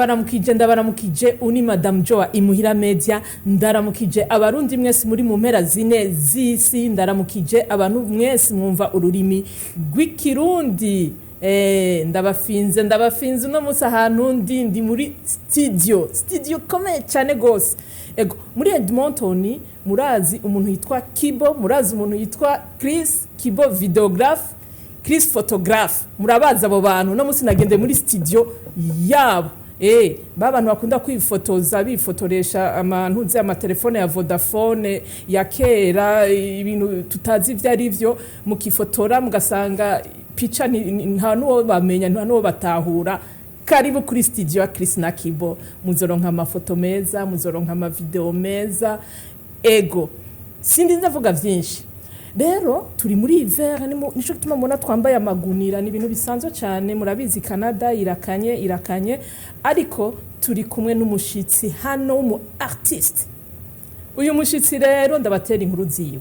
ndabaramukije uni Madame Joa Imuhira Media, ndaramukije abarundi mwese muri mu mpera zine z'isi, ndaramukije abantu mwese mwumva ururimi rw'ikirundi. Ndabafinze uno munsi ahantu ndi muri studio komeye cyane gose. Ego muri Edmonton murazi umuntu yitwa Kibo, murazi umuntu yitwa Chris Kibo videographe, Chris photographe, murabaza abo bantu. No munsi nagende muri studio yabo. Babantu bakunda kwifotoza bifotoresha amantu z'amatelefone ya Vodafone ya kera, ibintu tutazi ivyo ari vyo, mukifotora mugasanga picha nta nuwo bamenya, nta nuwo batahura. Karibu kuri studio ya Chris na Kibo, muzoronka amafoto meza, muzoronka ama video meza. Ego sindi ndavuga vyinshi. Rero turi muri hiver, nico gituma mbona twambaye amagunira, ni ibintu bisanzwe cyane. Murabizi Canada irakanye, ariko turi kumwe n'umushitsi hano mu artiste. Uyu mushitsi rero ndabatera inkuru ziwe.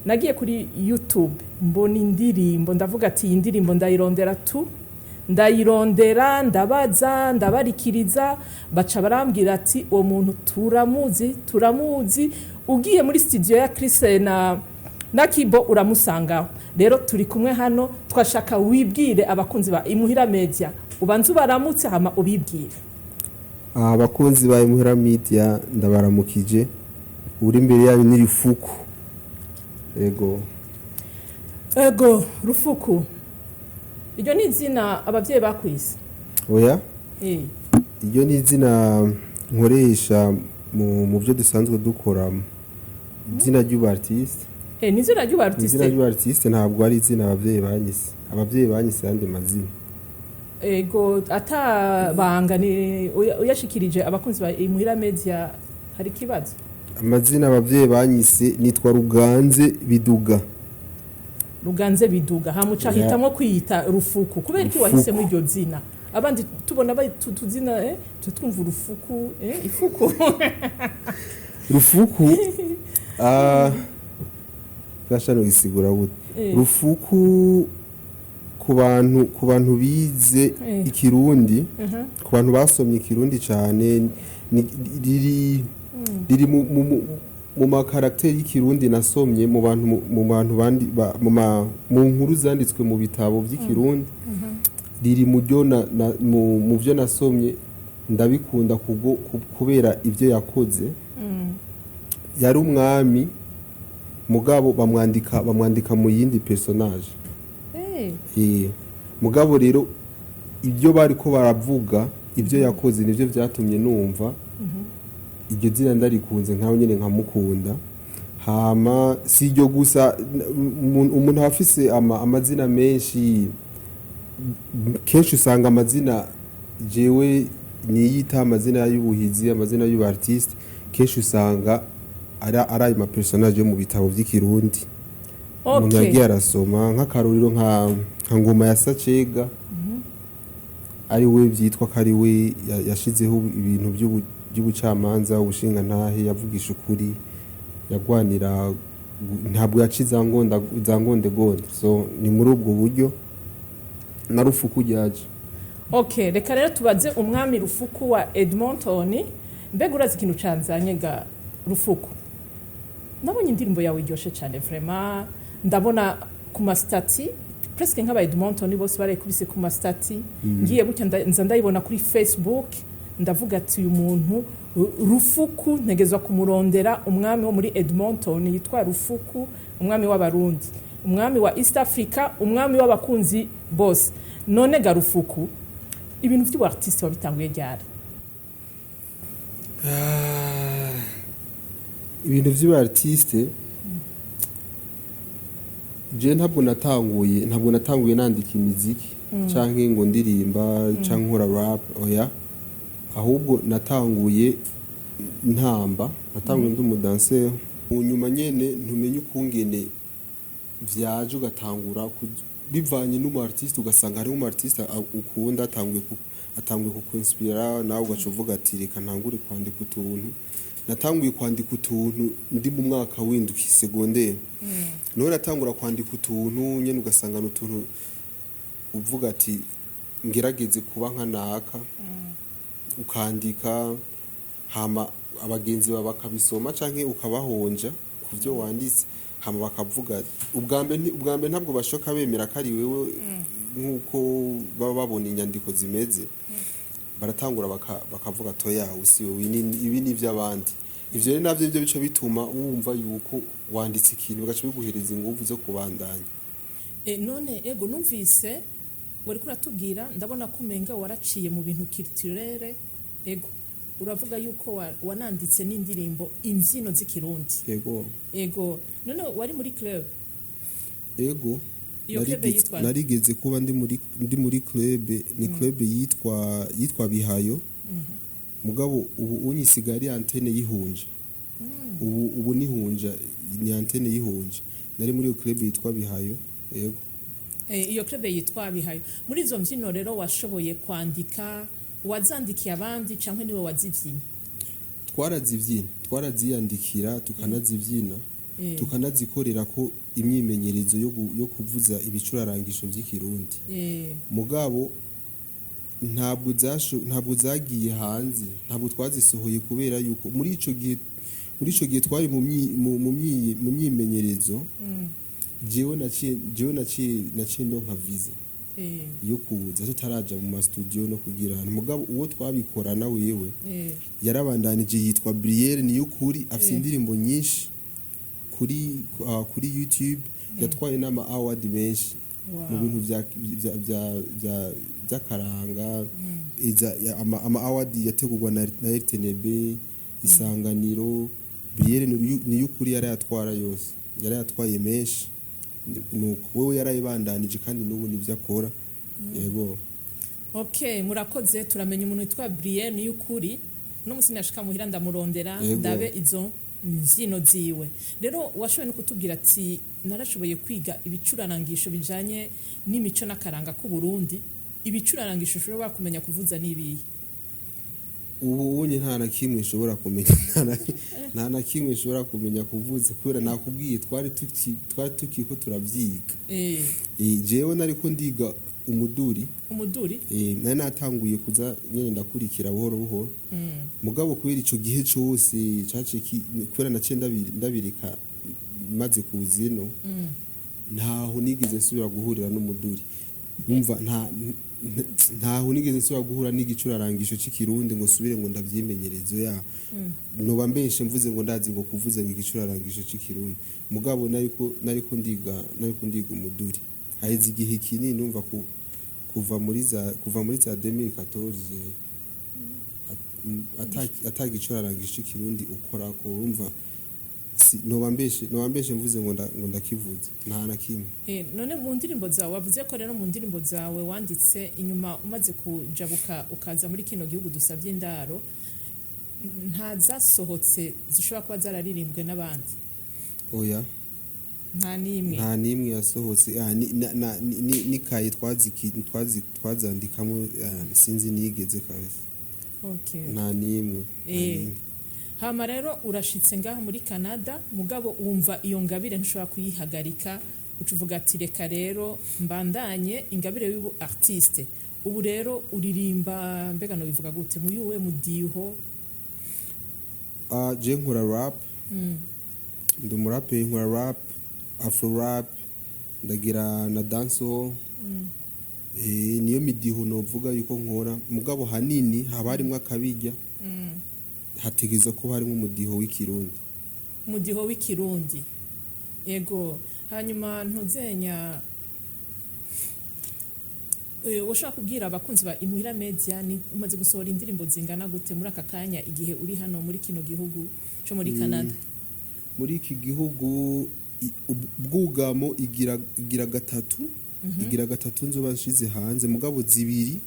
Nagiye kuri YouTube mbona indirimbo, ndavuga ati iyi ndirimbo ndayirondera ndabaza ndabarikiriza, baca barambwira ati uwo muntu turamuzi. Ugiye muri studio ya Chris na Kibo uramusangaho. Rero turi kumwe hano, twashaka wibwire abakunzi ba Imuhira Media, ubanze baramutse hama ubibwire. Abakunzi ba Imuhira Media ndabaramukije, uri imbere yayo ni Rufuku. Ego Rufuku, iryo ni izina abavyeyi bakwise? Oya, iryo ni izina nkoresha mu byo dusanzwe dukora, izina ry'ubartiste. Ni izina ry'ubartiste? Izina ry'ubartiste ntabwo ari izina abavyeyi banyise yandi mazina. Ego atabanga ni uyashikirije abakunzi ba Imuhira Media hari kibazo? Amazina abavyeyi banyise nitwa Ruganze Biduga. Ruganze Biduga, hamuca hitamwo kwiyita Rufuku. Kubera iki wahise muri iryo zina? Abandi tubona tuzina twumva Rufuku, ifuku. Rufuku gashano gisigura gute? Rufuku ku bantu bize ikirundi, ku bantu basomye ikirundi cyane, riri mu makarakteri y'ikirundi nasomye mu bantu bandi mu nkuru zanditswe mu bitabo by'ikirundi, riri mu byo nasomye ndabikunda kubera ibyo yakoze. Yari umwami mugabo bamwandika mu yindi personage. Mugabo rero ibyo bari ko baravuga ibyo yakoze nivyo byatumye numva iryo zina ndarikunze nkaho nyene nkamukunda. Hama si iryo gusa, umuntu afise amazina menshi, kenshi usanga amazina jewe niyita amazina y'ubuhizi, amazina y'ubartiste, kenshi usanga ari ayo personage yo mu bitabo by'ikirundi. Umuntu yagiye arasoma nk'akaruriro nka Ngoma ya Sacega, ari we byitwa ko ari we yashizeho ibintu by'ubucamanza, ubushinga ntahe, yavugisha ukuri, yagwanira, ntabwo yaciza zangonde. So ni muri ubwo buryo na Rufuku ryaje. Reka rero tubaze umwami Rufuku wa Edmonton. Mbega urazi ikintu canzanye ga Rufuku? Nabonye indirimbo yawe iryoshe cyane vraiment, ndabona ku mastati presque nk'aba Edmonton bose barekubise ku mastati. Ngiye gutya nza ndayibona kuri Facebook, ndavuga ati uyu muntu Rufuku ntegezwa kumurondera, umwami wo muri Edmonton yitwa Rufuku, umwami w'abarundi, umwami wa East Africa, umwami w'abakunzi bose. None ga Rufuku, ibintu by'ubartiste wabitanguye ryari? Ibintu by'ubartiste je ntabwo natanguye nandika imiziki canke ngo ndirimba canke nkora rap. Oya, ahubwo natanguye natanguye ndi umudanser. Unyuma nyene ntumenye ukungene vyaje, ugatangura bivanye n'umartiste, ugasanga hari umartiste ukunda atanguye kukwinspira, nawe ugacuvuga ati reka ntangure kwandika utuntu. Natanguye kwandika utuntu ndi mu mwaka w'indwi secondaire. None natangura kwandika utuntu nyene, ugasanga n'utuntu uvuga ati ngerageze kuba nka naka. ukandika hama abagenzi bawe bakabisoma canke ukabahonja ku byo wanditse hama bakavuga ubwa mbere ntabwo bashoka bemera ko ari wewe nk'uko baba babona inyandiko zimeze baratangura bakavuga toya usi ibi ni iby'abandi ivyo rero navyo byo bico bituma wumva yuko wanditse ikintu bigaca biguhereza ingufu zo kubandanya. None ego numvise wari kuratubwira ndabona ko umenga waraciye mu bintu culturelle ego uravuga yuko wananditse n'indirimbo imbyino z'ikirundi ego none wari muri club ego iyo club yitwa narigeze kuba ndi muri club ni club yitwa Bihayo mugabo ubu unyisigari antene yihunja ubu nihunja ni antene yihunja nari muri iyo club yitwa Bihayo ego iyo club yitwa Bihayo. Muri izo mbyino rero washoboye kwandika wazandikiye abandi cyangwa niwe wazivyinye? Twaraziyandikira tukanazivyina tukanazikorera ko imyimenyerezo yo kuvuza ibicurarangisho by'ikirundi mugabo ntabwo zagiye hanze ntabwo twazisohoye kubera yuko muri ico gihe twari mu myimenyerezo jewe naciye ndonka visa yo kuza tutaraja mu studio no kugira mugabo uwo twabikorana wewe yarabandanije yitwa Brielle Niyukuri afite indirimbo nyinshi kuri YouTube yatwaye n'ama award menshi mu bintu by'akaranga ama award yategurwa na RTNB Isanganiro Brielle Niyukuri yarayatwara yose yarayatwaye menshi nuko wowe yarayibandanije kandi n'ubu nivyo akora yego. Okay, murakoze turamenya umuntu witwa Brienne Niyukuri no musi nashika muhira ndamurondera ndabe izo mbyino ziwe rero washoboye no kutubwira ati narashoboye kwiga ibicurarangisho bijanye n'imico n'akaranga ku Burundi ibicurarangisho ushobora kumenya kuvuza nibiye ubu unye nta na kimwe ushobora kumenya nta na kimwe ushobora kumenya kuvuza kubera nakubwiye twari tukiko turavyiga jewe nariko ndiga umuduri nari natanguye kuza nyene ndakurikira buhoro buhoro mugabo kubera ico gihe cose cace kubera naciye ndabirika maze kuzino ntaho nigeze nsubira guhurira n'umuduri umva ntaho nigeze nsubira guhura n'igicurarangisho cy'ikirundi ngo subire ngo ndavyimenyerezo ya noba mbeshe mvuze ngo ndazi ngo kuvuza igicurarangisho cy'ikirundi mugabo nariko ndiga umuduri haheze igihe kinini numva kuva muri za 2014 atagicurarangisho cy'ikirundi ukora ko urumva noba mbeshe mvuze ngo ndakivuze nta na kimwe. None mu ndirimbo zawe wavuze ko rero mu ndirimbo zawe wanditse inyuma umaze kujabuka ukaza muri kino gihugu dusavye indaro nta zasohotse zishobora kuba zararirimbwe n'abandi? Oya nta nimwe yasohotse ni kaye twazandikamo sinzi nigeze kabisa. Okay, nta nimwe hama rero urashitse ngaho muri Canada mugabo wumva iyo ngabire ntushobora kuyihagarika ucuvuga ati reka rero mbandanye ingabire y'ubu artiste ubu rero uririmba mbega no bivuga gute muyuwe mudiho? Je nkora rap ndi umurape nkora rap afro rap ndagira na dancehall niyo midiho novuga yuko nkora mugabo hanini haba harimwo akabijya hategeza ko harimo umudiho w'ikirundi yego. Hanyuma ntuzenya ushaka kubwira abakunzi ba Imuhira Media ni umaze gusohora indirimbo zingana gute muri aka kanya igihe uri hano muri kino gihugu cyo muri Canada? Muri iki gihugu ubwugamo igira gatatu igira gatatu nzoba nshize hanze mugabo zibiri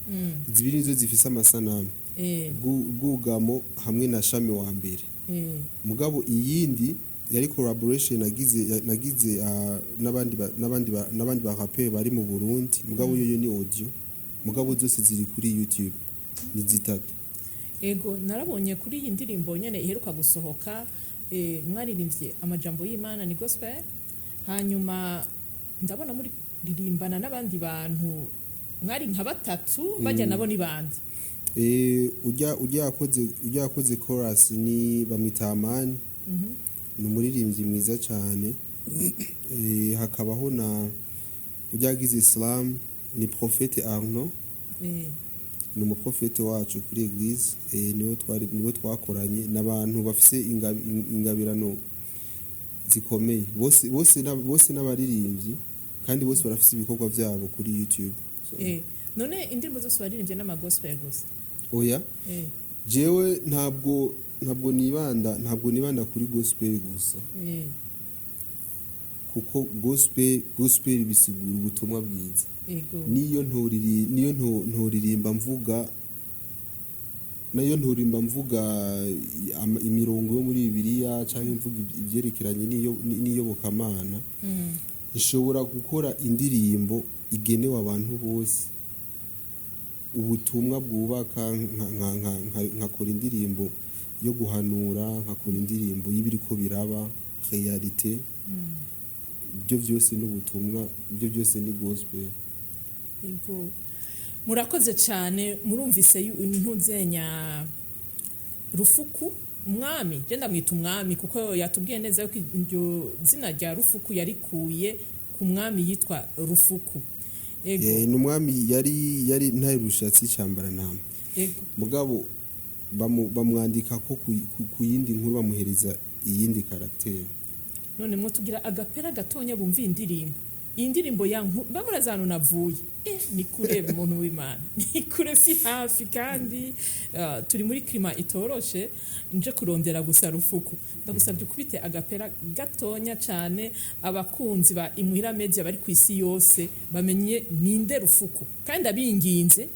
nizo zifise amasanamu ubwugamo hamwe na Shami wa mbere mugabo iyindi yari collaboration nagize n'abandi ba rapper bari mu Burundi mugabo yo ni audio mugabo zose ziri kuri YouTube ni zitatu. Ego narabonye kuri iyi ndirimbo nyene iheruka gusohoka mwaririmbye amajambo y'Imana ni gospel hanyuma ndabona muri ririmbana n'abandi bantu mwari nka batatu bajya nabo ni bandi ujya yakoze chorus ni bamwita Amani. Ni umuririmbyi mwiza cyane. Hakabaho na ujya yagize Islam ni Prophète Arnaud. Ni umuprofete wacu kuri eglise. Niwe twakoranye n'abantu bafise ingabirano zikomeye bose n'abaririmbyi kandi bose barafise ibikorwa byabo kuri YouTube. None indirimbo zose baririmbye n'amagospel gusa? Oya, jewe ntabwo nibanda kuri gospel gusa. Kuko gospel bisigura ubutumwa bwiza. Niyo ntoririmba mvuga imirongo yo muri Bibiliya cyangwa mvuga ibyerekeranye n'iyobokamana. Nshobora gukora indirimbo igenewe abantu bose, ubutumwa bwubaka, nkakora indirimbo yo guhanura, nkakora indirimbo y'ibiriko biraba realite. Ibyo byose n'ubutumwa, ibyo byose ni gospel. Ego, murakoze cyane. Murumvise intuzenya Rufuku umwami, je ndamwita umwami kuko yatubwiye neza yuko iryo zina rya Rufuku yarikuye ku mwami yitwa Rufuku. Ego, n'umwami yari ntayirushatsi cyambara ntama. Ego, mugabo bamwandika ko ku yindi nkuru bamuhereza iyindi karakteri. None mwo tugira agapera gatonya bumva indirimbo. Iyi ndirimbo yanku bamurazano navuye. Ni kure umuntu w'Imana. Ni kure si hafi kandi turi muri klima itoroshe nje kurondera gusa Rufuku. Ndagusabye kubite agapera gatonya cyane abakunzi ba Imuhira Media bari ku isi yose bamenye ninde Rufuku. Kandi abinginze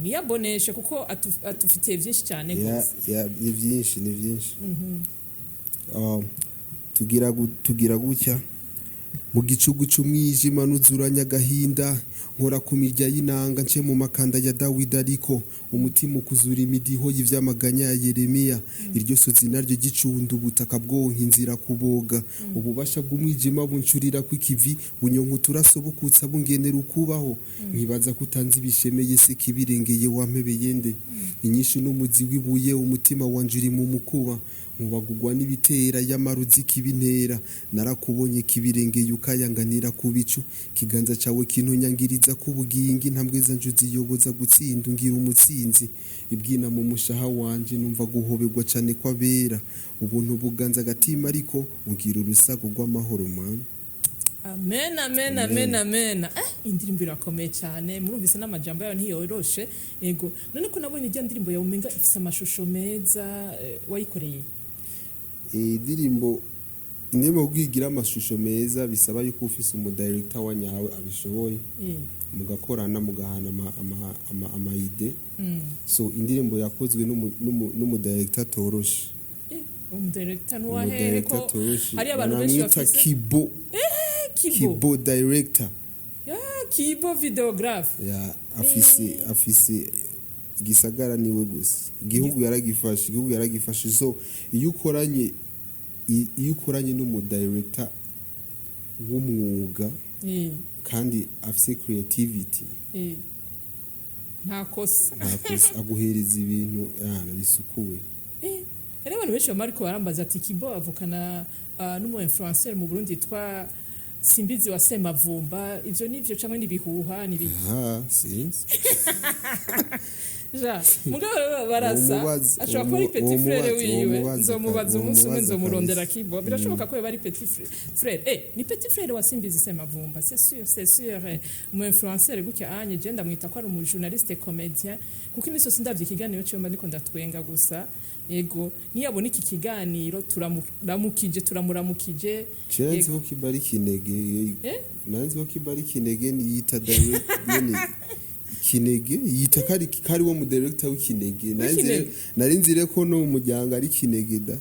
niyaboneshe kuko atufitiye byinshi cyane gose. Ni byinshi. Tugira gutya mu gicugu cy'umwijima nuzuranya agahinda, nkora ku mirya y'inanga nce mu makanda ya Dawidi, ariko umutima ukuzura imidiho y'ivyamaganya ya Yeremiya. Iryo sozi naryo gicunda ubutaka bwonka inzira kuboga, ububasha bw'umwijima buncurira kw'ikivi, bunyonka turasobukutsa bungenera ukubaho. Nkibaza kutanzi bishemeye se kibirengeye wampebeye nde, inyishu n'umuzi wibuye umutima wanje uri mu mukuba. Mubagugwa n'ibitera y'amaruzi kibintera, narakubonye kibirengeye ukayanganira ku bicu, kiganza cawe kintonyangiriza kubugingi, ntambwe zanje ziyoboza gutsinda ngira umutsinzi. Ibwina mu mushaha wanje numva guhoberwa cane kwabera, ubuntu buganza agatima ariko ungira urusago rw'amahoro man. Amen. Indirimbo irakomeye cyane, murumvise n'amajambo yawe ntiyoroshe. Ego, none ko nabonye ijya ndirimbo yawe umenga ifise amashusho meza, wayikoreye? Indirimbo kwigira amashusho meza bisaba yuko ufise umudirector wa nyawe abishoboye. Mugakorana mugahana ama-ide. So indirimbo yakozwe n'umudirector toroshe. Umudirector nuwahere ko hari abantu benshi bafise Kibo director. Kibo videographe. Afise igisagara niwe gusa. Igihugu yaragifashe. So iyo ukoranye n'umudirector w'umwuga kandi afise creativity, nta kosa aguhereza ibintu bisukuye. Rero abantu benshi bamariko barambaza ati Kibo avukana n'umu influencer mu Burundi yitwa Simbizi wa Semavumba, ivyo nivyo camwe nibihuha nibiki? Sinzi. Mugabo barasa ashobora kuba ari petit frère wiwe, nzomubaza umunsi umwe nzomurondera Kibo. Birashoboka ko bari petit frère. Ni petit frère wa Simbizi Semavumba, c'est sûr. Umu influencer gutya anye je ndamwita ko ari umu journaliste comédien, kuko imiso sindavye ikiganiro cyo mba ndiko ndatwenga gusa. Ego, niyabona iki kiganiro turamuramukije. Chenzi ko kibari kinege. Nanzi ko kibari kinege ni yita direct kinege yita kari wo mu director w'ikinege. Narinzire ko no umujyanga ari kinege da.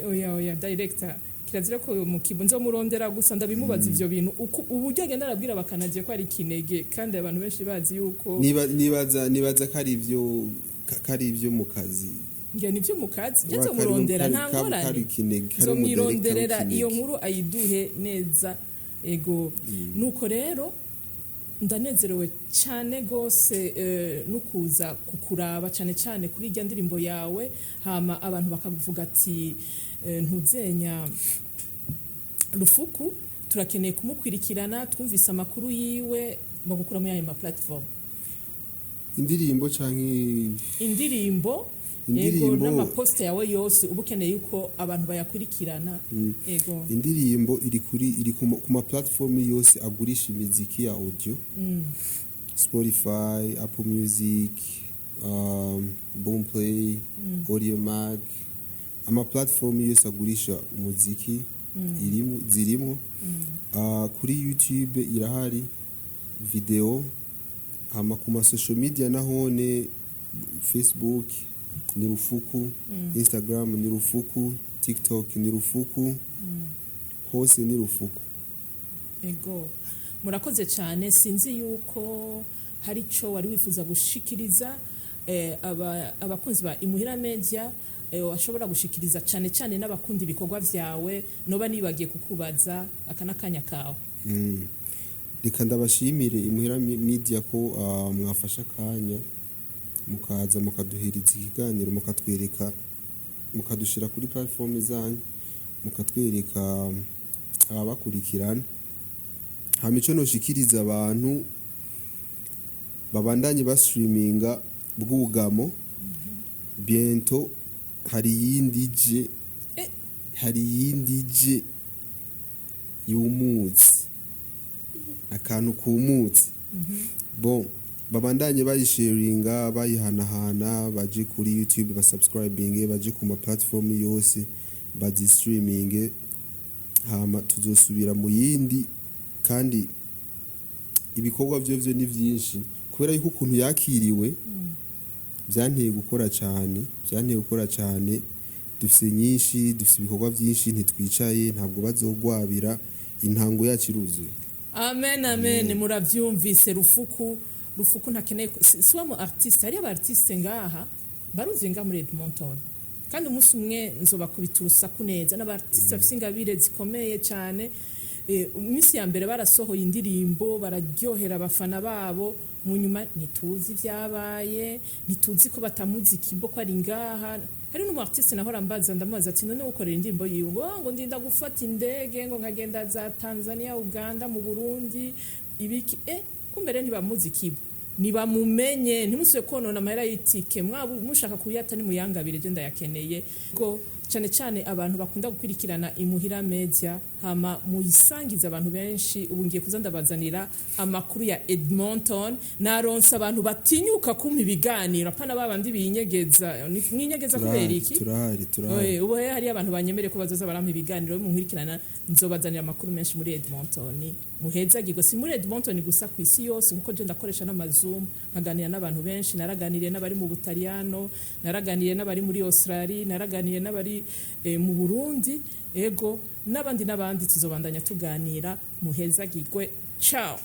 Oya director. Kirazira ko mu Kibo nzomurondera gusa ndabimubaza ivyo bintu uburyo agenda arabwira bakanaje ko ari kinege, kandi abantu benshi bazi yuko nibaza kari ivyo mu kazi. Ngira nivyo mu kazi nzo murondera nta ngorane zo mwironderera iyo nkuru ayiduhe neza. Ego, nuko rero ndanezerewe cyane gose no kuza kukuraba cyane cyane kuri irya ndirimbo yawe hama abantu bakavuga ati ntuzenya Rufuku turakeneye kumukwirikirana twumvise amakuru yiwe bagukura muri ayo ma platform indirimbo canke indirimbo yego n'amaposte yawe yose uba ukeneye yuko abantu bayakurikirana yego indirimbo iri ku ma platform yose agurisha imiziki ya audio Spotify, Apple Music, Boomplay, Audiomack, ama platform yose agurisha umuziki zirimo kuri YouTube irahari video hama ku ma social media nahone Facebook ni Rufuku, Instagram ni Rufuku, TikTok ni Rufuku, hose ni Rufuku. Ego murakoze cyane sinzi yuko hari cyo wari wifuza gushikiriza abakunzi ba Imuhira Media washobora gushikiriza cyane cyane n'abakundi ibikorwa vyawe noba nibagiye kukubaza akanakanya kawe. Reka ndabashimire Imuhira Media ko mwafasha kanya mukaza mukaduhiriza ikiganiro mukatwereka mukadushira kuri platform zanyu mukatwereka abakurikirana hamico no shikiriza abantu babandanye ba streaminga bwugamo biento hari yindi je y'umutsi akantu kumutsi bon babandanye bayisharinga bayihanahana baje kuri YouTube basubscribing baje ku ma platform yose bazi streaming hama tuzosubira mu yindi kandi ibikorwa byo ni byinshi kubera yuko ukuntu yakiriwe byanteye gukora cyane dufise nyinshi dufise ibikorwa byinshi ntitwicaye ntabwo bazogwabira intango yacu iruzuye. Amen muravyumvise Rufuku ntakeneye siwa mu artiste hari aba artiste ngaha baruzinga muri Edmonton kandi umunsi umwe nzobakubita urusaku neza n'aba artiste bafise ingabire zikomeye cyane iminsi ya mbere barasohoye indirimbo bararyohera abafana babo mu nyuma ntituzi vyabaye ntituzi ko batamuzi Kibo ko ari ngaha hari n'umu artiste nahora mbaza ndamubaza ati none ukorera indirimbo yiwe ngo ndinda gufata indege ngo nkagenda za Tanzania Uganda mu Burundi ibiki kumbere ntibamuzi Kibo nibamumenye ntimusuye konona amahera y'itike mushaka kuyata ni muyangabire je ndayakeneye go cyane abantu bakunda gukwirikirana Imuhira Media hama muyisangiza abantu benshi ubu ngiye kuzandabazanira amakuru ya Edmonton naronse abantu batinyuka kumpa ibiganiro apana babandi binyegeza kubera iki turahari ubu hari abantu banyemere ko bazoza barampa ibiganiro mu nkwirikirana nzobazanira amakuru menshi muri Edmonton muheza gigo si muri Edmonton gusa ku isi yose kuko je ndakoresha n'amazum nkaganira n'abantu benshi naraganiriye n'abari mu Butaliyano naraganiriye n'abari muri Australia naraganiriye n'abari mu Burundi ego n'abandi tuzobandanya tuganira muheza gigwe ciao.